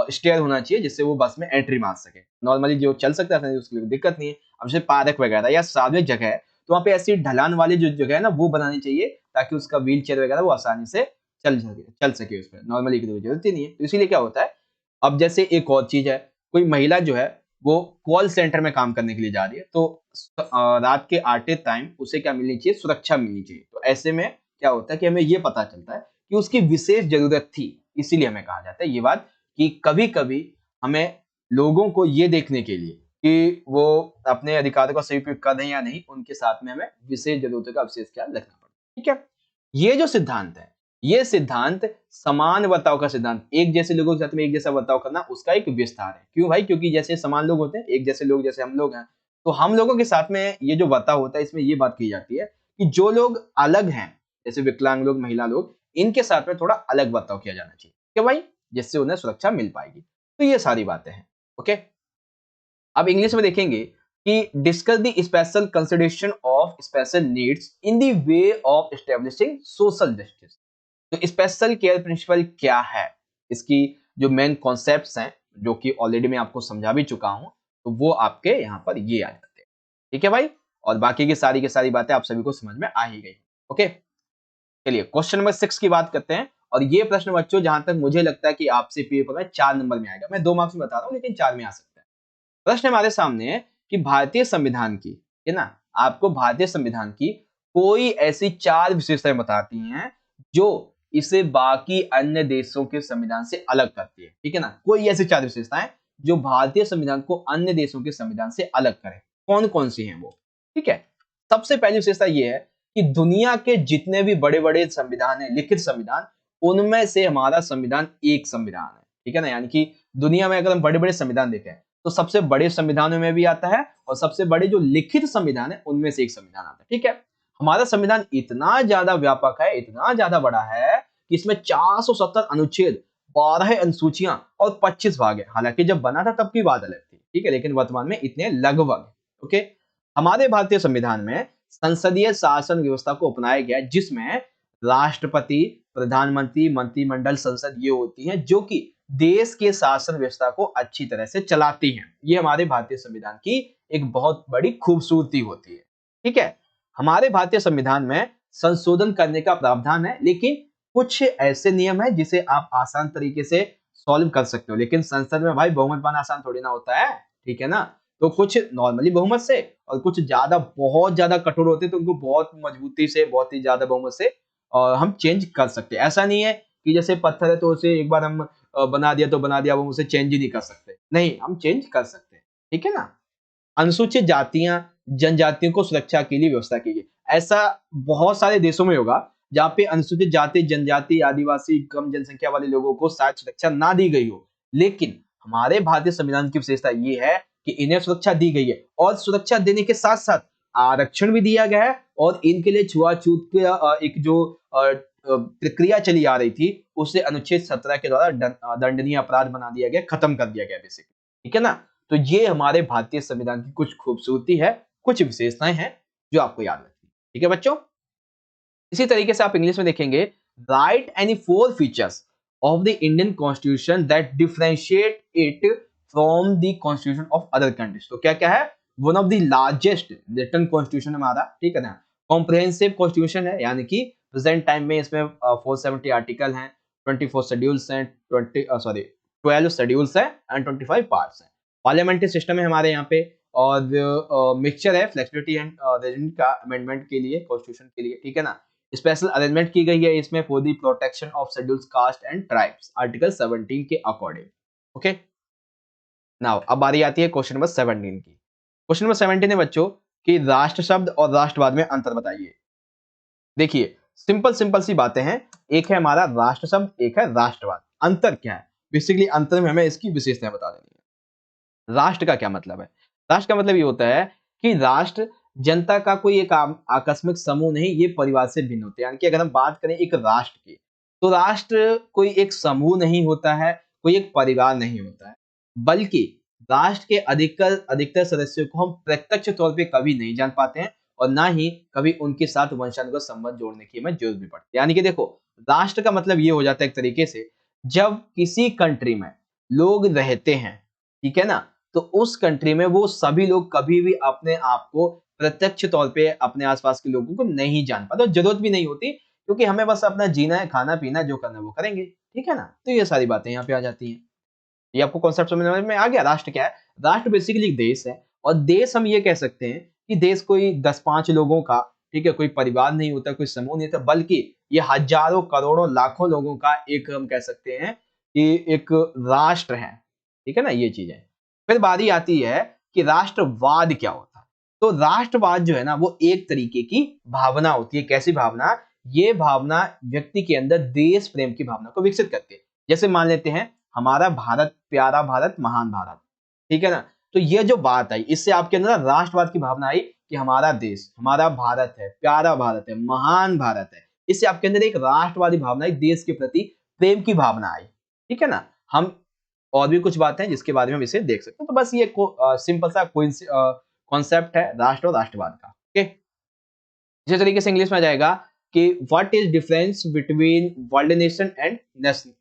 स्टेयर होना चाहिए जिससे वो बस में एंट्री मार सके। नॉर्मली जो चल सकता है उसके लिए दिक्कत नहीं है। अब जैसे पार्क वगैरह या सार्वजनिक जगह है तो वहाँ पे ऐसी ढलान वाली जो जगह है ना वो बनानी चाहिए ताकि उसका व्हील चेयर वगैरह वो आसानी से चल सके उस पर। नॉर्मली की तो जरूरत ही नहीं है। तो इसीलिए क्या होता है, अब जैसे एक और चीज है, कोई महिला जो है वो कॉल सेंटर में काम करने के लिए जा रही है तो रात के आते टाइम उसे क्या मिलनी चाहिए? सुरक्षा मिलनी चाहिए। तो ऐसे में क्या होता है कि हमें ये पता चलता है कि उसकी विशेष जरूरत थी, इसीलिए हमें कहा जाता है ये बात कि कभी कभी हमें लोगों को ये देखने के लिए कि वो अपने अधिकारों का सही उपयोग कर रहे हैं या नहीं, उनके साथ में हमें विशेष जरूरतों का विशेष ख्याल रखना पड़ता है, ठीक है। ये जो सिद्धांत है ये सिद्धांत समान बर्ताव का सिद्धांत, एक जैसे लोगों के साथ में एक जैसा बर्ताव करना, उसका एक विस्तार है। क्यों भाई? क्योंकि जैसे समान लोग होते हैं, एक जैसे लोग, जैसे हम लोग हैं, तो हम लोगों के साथ में ये जो बर्ताव होता है, इसमें ये बात की जाती है कि जो लोग अलग हैं, जैसे विकलांग लोग, महिला लोग, इनके साथ में थोड़ा अलग बर्ताव किया जाना चाहिए। क्यों भाई? जिससे उन्हें सुरक्षा मिल पाएगी। तो ये सारी बातें हैं। ओके, अब इंग्लिश में देखेंगे कि discuss the special consideration of special needs in the way of establishing social justice. तो स्पेशल केयर प्रिंसिपल क्या है, इसकी जो मेन कॉन्सेप्ट्स हैं, जो कि ऑलरेडी मैं आपको समझा भी चुका हूं, तो वो आपके यहाँ पर ये आ जाते हैं। ठीक है भाई, और बाकी की सारी बातें आप सभी को समझ में आ ही गई। ओके, चलिए क्वेश्चन नंबर 6 की बात करते हैं। और ये प्रश्न बच्चों, जहां तक मुझे लगता है कि आपसे पेपर में 4 नंबर में आएगा। मैं 2 मार्क्स में बता रहा हूँ, लेकिन 4 में आ सकता है। प्रश्न हमारे सामने है कि भारतीय संविधान की, है ना, आपको भारतीय संविधान की कोई ऐसी 4 विशेषताएं बताती हैं जो इसे बाकी अन्य देशों के संविधान से अलग करती है। ठीक है ना, कोई ऐसी 4 विशेषताएं जो भारतीय संविधान को अन्य देशों के संविधान से अलग करे। कौन कौन सी हैं वो? ठीक है, सबसे पहली विशेषता ये है कि दुनिया के जितने भी बड़े बड़े संविधान है, लिखित संविधान, उनमें से हमारा संविधान एक संविधान है। ठीक है ना, यानी कि दुनिया में अगर हम बड़े बड़े संविधान देखें, तो सबसे बड़े संविधानों में भी आता है, और सबसे बड़े जो लिखित संविधान है उनमें से एक संविधान आता है। ठीक है, हमारा संविधान इतना ज्यादा व्यापक है, इतना ज्यादा बड़ा है कि इसमें 470 अनुच्छेद, 12 अनुसूचियां और 25 भाग है। हालांकि जब बना था तब की बात अलग थी, ठीक है, लेकिन वर्तमान में इतने लगभग। ओके, हमारे भारतीय संविधान में संसदीय शासन व्यवस्था को अपनाया गया है, जिसमें राष्ट्रपति, प्रधानमंत्री, मंत्रिमंडल, संसद ये होती हैं जो कि देश के शासन व्यवस्था को अच्छी तरह से चलाती हैं। ये हमारे भारतीय संविधान की एक बहुत बड़ी खूबसूरती होती है। ठीक है, हमारे भारतीय संविधान में संशोधन करने का प्रावधान है, लेकिन कुछ ऐसे नियम है जिसे आप आसान तरीके से सॉल्व कर सकते हो, लेकिन संसद में भाई बहुमत पाना आसान थोड़ी ना होता है। ठीक है ना, तो कुछ नॉर्मली बहुमत से, और कुछ ज्यादा बहुत ज्यादा कठोर होते हैं, तो उनको बहुत मजबूती से, बहुत ही ज्यादा बहुमत से हम चेंज कर सकते हैं। ऐसा नहीं है कि जैसे पत्थर है तो उसे एक बार हम बना दिया तो बना दिया, वो उसे चेंज ही नहीं कर सकते। नहीं, हम चेंज कर सकते हैं। ठीक है ना, अनुसूचित जातियां, जनजातियों को सुरक्षा के लिए व्यवस्था की गई। ऐसा बहुत सारे देशों में होगा जहाँ पे अनुसूचित जाति, जनजाति, आदिवासी, कम जनसंख्या वाले लोगों को शायद सुरक्षा ना दी गई हो, लेकिन हमारे भारतीय संविधान की विशेषता ये है कि इन्हें सुरक्षा दी गई है, और सुरक्षा देने के साथ साथ आरक्षण भी दिया गया है, और इनके लिए छुआछूत के एक जो प्रक्रिया चली आ रही थी, उसे अनुच्छेद 17 के द्वारा दंडनीय अपराध बना दिया गया, खत्म कर दिया गया बेसिकली। ठीक है ना, तो ये हमारे भारतीय संविधान की कुछ खूबसूरती है, कुछ विशेषताएं हैं जो आपको याद रखनी है। ठीक है बच्चों, इसी तरीके से आप इंग्लिश में देखेंगे, right any 4 features of the Indian constitution that differentiate it from the constitution of other countries. तो क्या क्या है? One of the largest written constitution हमारा, ठीक है ना, कॉम्प्रिहेंसिव कॉन्स्टिट्यूशन है, यानी कि प्रेजेंट टाइम में इसमें 470 आर्टिकल हैं, 24 शेड्यूल्स हैं, 12 शेड्यूल्स हैं एंड 25 पार्ट्स हैं। पार्लियामेंट्री सिस्टम है हमारे यहाँ पे, और मिक्सचर है फ्लेक्सिबिलिटी एंड रेजिडेंट का अमेंडमेंट के लिए, कॉन्स्टिट्यूशन के लिए। ठीक है ना, स्पेशल अरेंजमेंट की गई है इसमें for the protection of schedules caste and tribes, article 17 के अकॉर्डिंग। ओके, नाउ अब बारी आती है क्वेश्चन नंबर 17 की। क्वेश्चन नंबर 17 है बच्चों कि राष्ट्र शब्द और राष्ट्रवाद में अंतर बताइए। देखिए, सिंपल सिंपल सी बातें हैं, एक है हमारा राष्ट्र शब्द, एक है राष्ट्रवाद। अंतर क्या है? बेसिकली अंतर में हमें इसकी विशेषताएं बता देनी है। राष्ट्र का क्या मतलब है? राष्ट्र का मतलब ये होता है कि राष्ट्र जनता का कोई एक आकस्मिक समूह नहीं, ये परिवार से भिन्न होते हैं। यानी कि अगर हम बात करें एक राष्ट्र की, तो राष्ट्र कोई एक समूह नहीं होता है, कोई एक परिवार नहीं होता है, बल्कि राष्ट्र के अधिकतर अधिकतर सदस्यों को हम प्रत्यक्ष तौर पे कभी नहीं जान पाते हैं, और ना ही कभी उनके साथ वंशानुगत संबंध जोड़ने की हमें जरूरत भी पड़ती है। यानी कि देखो, राष्ट्र का मतलब ये हो जाता है एक तरीके से, जब किसी कंट्री में लोग रहते हैं, ठीक है ना, तो उस कंट्री में वो सभी लोग कभी भी अपने आप को प्रत्यक्ष तौर पे अपने आसपास के लोगों को नहीं जान पाते, और जरूरत भी नहीं होती, क्योंकि हमें बस अपना जीना है, खाना पीना, जो करना है वो करेंगे। ठीक है ना, तो ये सारी बातें यहाँ पे आ जाती हैं। ये आपको कॉन्सेप्ट समझ में आ गया? राष्ट्र क्या है? राष्ट्र बेसिकली एक देश है, और देश हम ये कह सकते हैं कि देश कोई 10-5 लोगों का, ठीक है, कोई परिवार नहीं होता, कोई समूह नहीं होता, बल्कि ये हजारों, करोड़ों, लाखों लोगों का एक, हम कह सकते हैं कि एक राष्ट्र है। ठीक है ना, ये चीज है। फिर बारी आती है कि राष्ट्रवाद क्या होता है। तो राष्ट्रवाद जो है ना, वो एक तरीके की भावना होती है। कैसी भावना? ये भावना व्यक्ति के अंदर देश प्रेम की भावना को विकसित करती है। जैसे मान लेते हैं हमारा भारत, प्यारा भारत, महान भारत, ठीक है ना। तो ये जो बात आई, इससे आपके अंदर राष्ट्रवाद की भावना आई कि हमारा देश, हमारा भारत है, प्यारा भारत है, महान भारत है। इससे आपके अंदर एक राष्ट्रवादी भावना आई, देश के प्रति प्रेम की भावना आई, ठीक है ना। हम और भी कुछ बातें हैं जिसके बारे में हम इसे देख सकते हैं। तो बस ये सिंपल सा कॉन्सेप्ट है राष्ट्र और राष्ट्रवाद का। ओके, इसी तरीके से इंग्लिश में आ जाएगा कि what is difference between world nation and nation,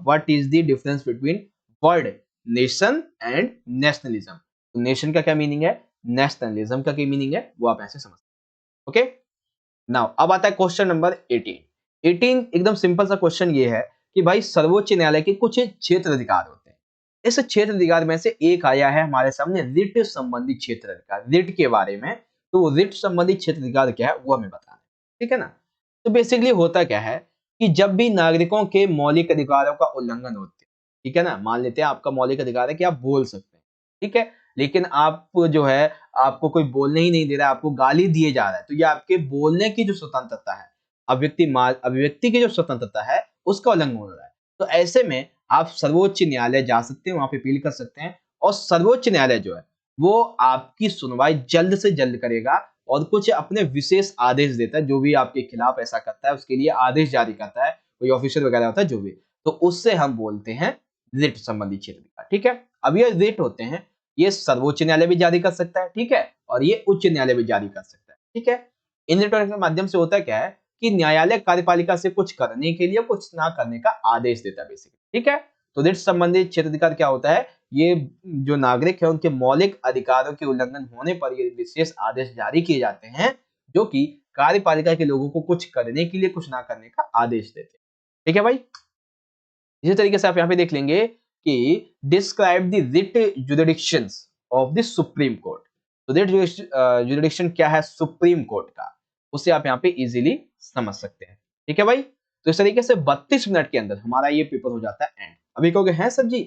what is the difference between world nation and nationalism. तो नेशन का क्या मीनिंग है, नेशनलिज्म का क्या मीनिंग है, वो आप ऐसे समझ। ओके, नाउ अब आता है क्वेश्चन नंबर 18। 18 एकदम सिंपल सा क्वेश्चन ये है कि भाई सर्वोच्च न्यायालय के कुछ क्षेत्र अधिकार होते हैं। इस क्षेत्र अधिकार में से एक आया है हमारे सामने रिट संबंधी क्षेत्र अधिकार, रिट के बारे में। तो रिट संबंधी क्षेत्र अधिकार क्या है वो हमें बताना है, ठीक है ना। तो बेसिकली होता क्या है कि जब भी नागरिकों के मौलिक अधिकारों का उल्लंघन होते हैं, ठीक है ना, मान लेते हैं आपका मौलिक अधिकार है कि आप बोल सकते हैं, ठीक है, लेकिन आप जो है आपको कोई बोलने ही नहीं दे रहा है, आपको गाली दिए जा रहा है, तो ये आपके बोलने की जो स्वतंत्रता है, अभिव्यक्ति की जो स्वतंत्रता है, उसका उल्लंघन हो रहा है। तो ऐसे में आप सर्वोच्च न्यायालय जा सकते हैं, वहां पे अपील कर सकते हैं, और सर्वोच्च न्यायालय जो है वो आपकी सुनवाई जल्द से जल्द करेगा और कुछ अपने विशेष आदेश देता है। जो भी आपके खिलाफ ऐसा करता है उसके लिए आदेश जारी करता है, कोई ऑफिसर वगैरह होता है जो भी, तो उससे हम बोलते हैं रिट संबंधी क्षेत्र अधिकार, ठीक है। अब ये रिट होते हैं, ये सर्वोच्च न्यायालय भी जारी कर सकता है, ठीक है, और ये उच्च न्यायालय भी जारी कर सकता है, ठीक है। इन रिटों के माध्यम से होता क्या है कि न्यायालय कार्यपालिका से कुछ करने के लिए कुछ ना करने का आदेश देता है बेसिकली, ठीक है। तो रिट संबंधित क्षेत्र अधिकार क्या होता है, ये जो नागरिक है उनके मौलिक अधिकारों के उल्लंघन होने पर ये विशेष आदेश जारी किए जाते हैं, जो कि कार्यपालिका के लोगों को कुछ करने के लिए कुछ ना करने का आदेश देते हैं, ठीक है भाई। इसी तरीके से आप यहाँ पे देख लेंगे कि describe the writ jurisdictions of the supreme court. तो रिट जुरिडिक्शन क्या है सुप्रीम कोर्ट का, उसे आप यहाँ पे इजीली समझ सकते हैं, ठीक है भाई। तो इस तरीके से 32 मिनट के अंदर हमारा ये पेपर हो जाता है एंड। अभी कहोगे हैं सर जी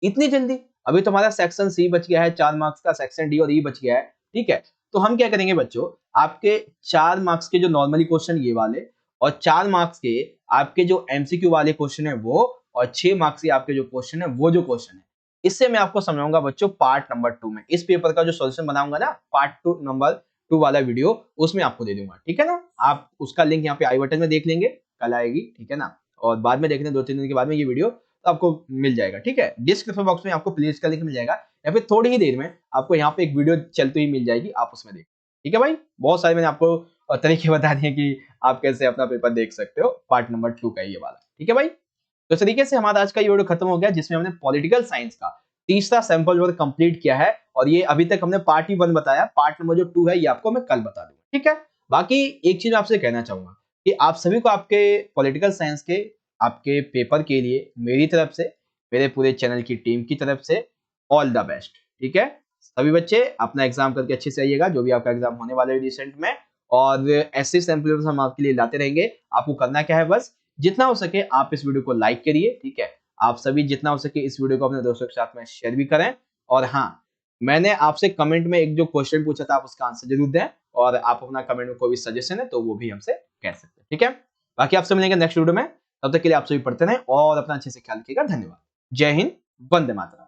इतनी जल्दी, अभी तो हमारा सेक्शन सी बच गया है 4 मार्क्स का, सेक्शन डी और ई बच गया है, ठीक है। तो हम क्या करेंगे बच्चों, आपके 4 मार्क्स के जो नॉर्मली क्वेश्चन ये वाले, और 4 मार्क्स के आपके जो एमसीक्यू वाले क्वेश्चन है वो, और 6 मार्क्स के आपके जो क्वेश्चन है वो जो क्वेश्चन है, इससे मैं आपको समझाऊंगा बच्चों पार्ट नंबर 2 में। इस पेपर का जो सॉल्यूशन बनाऊंगा ना पार्ट 2 नंबर 2 वाला वीडियो, उसमें आपको दे दूंगा, ठीक है ना। आप उसका लिंक यहाँ पे आई बटन में देख लेंगे, कल आएगी, ठीक है ना, और बाद में देखने 2-3 दिन के बाद में ये वीडियो तो आपको मिल जाएगा, ठीक है। डिस्क्रिप्शन बॉक्स में आपको प्लेलिस्ट का लिंक मिल जाएगा, या फिर थोड़ी ही देर में आपको यहाँ पे एक वीडियो चलती हुई मिल जाएगी, आप उसमें देख, ठीक है भाई। बहुत सारे मैंने आपको तरीके बता दिए कि आप कैसे अपना पेपर देख सकते हो, पार्ट नंबर 2 का ये वाला, ठीक है भाई। तो इस तरीके से हमारा आज का ये वीडियो खत्म हो गया, जिसमें हमने पॉलिटिकल साइंस का तीसरा सैंपल वर्क कंप्लीट किया है, और ये अभी तक हमने पार्ट 1 बताया, पार्ट नंबर जो 2 है ये आपको मैं कल बता दूंगा, ठीक है। बाकी एक चीज आपसे कहना चाहूंगा कि आप सभी को आपके पॉलिटिकल साइंस के आपके पेपर के लिए मेरी तरफ से, मेरे पूरे चैनल की टीम की तरफ से ऑल द बेस्ट, ठीक है। सभी बच्चे अपना एग्जाम करके अच्छे से आइएगा, जो भी आपका एग्जाम होने वाला है रिसेंट में, और ऐसे सैंपल हम आपके लिए लाते रहेंगे। आपको करना क्या है, बस जितना हो सके आप इस वीडियो को लाइक करिए, ठीक है। आप सभी जितना हो सके इस वीडियो को अपने दोस्तों के साथ में शेयर भी करें, और हाँ, मैंने आपसे कमेंट में एक जो क्वेश्चन पूछा था आप उसका आंसर जरूर दें, और आप अपना कमेंट में कोई भी सजेशन है तो वो भी हमसे कह सकते हैं, ठीक है। बाकी आपसे मिलेंगे नेक्स्ट वीडियो में, तब तक के लिए आप सभी पढ़ते रहें और अपना अच्छे से ख्याल रखिएगा। धन्यवाद, जय हिंद, वंदे मातरम।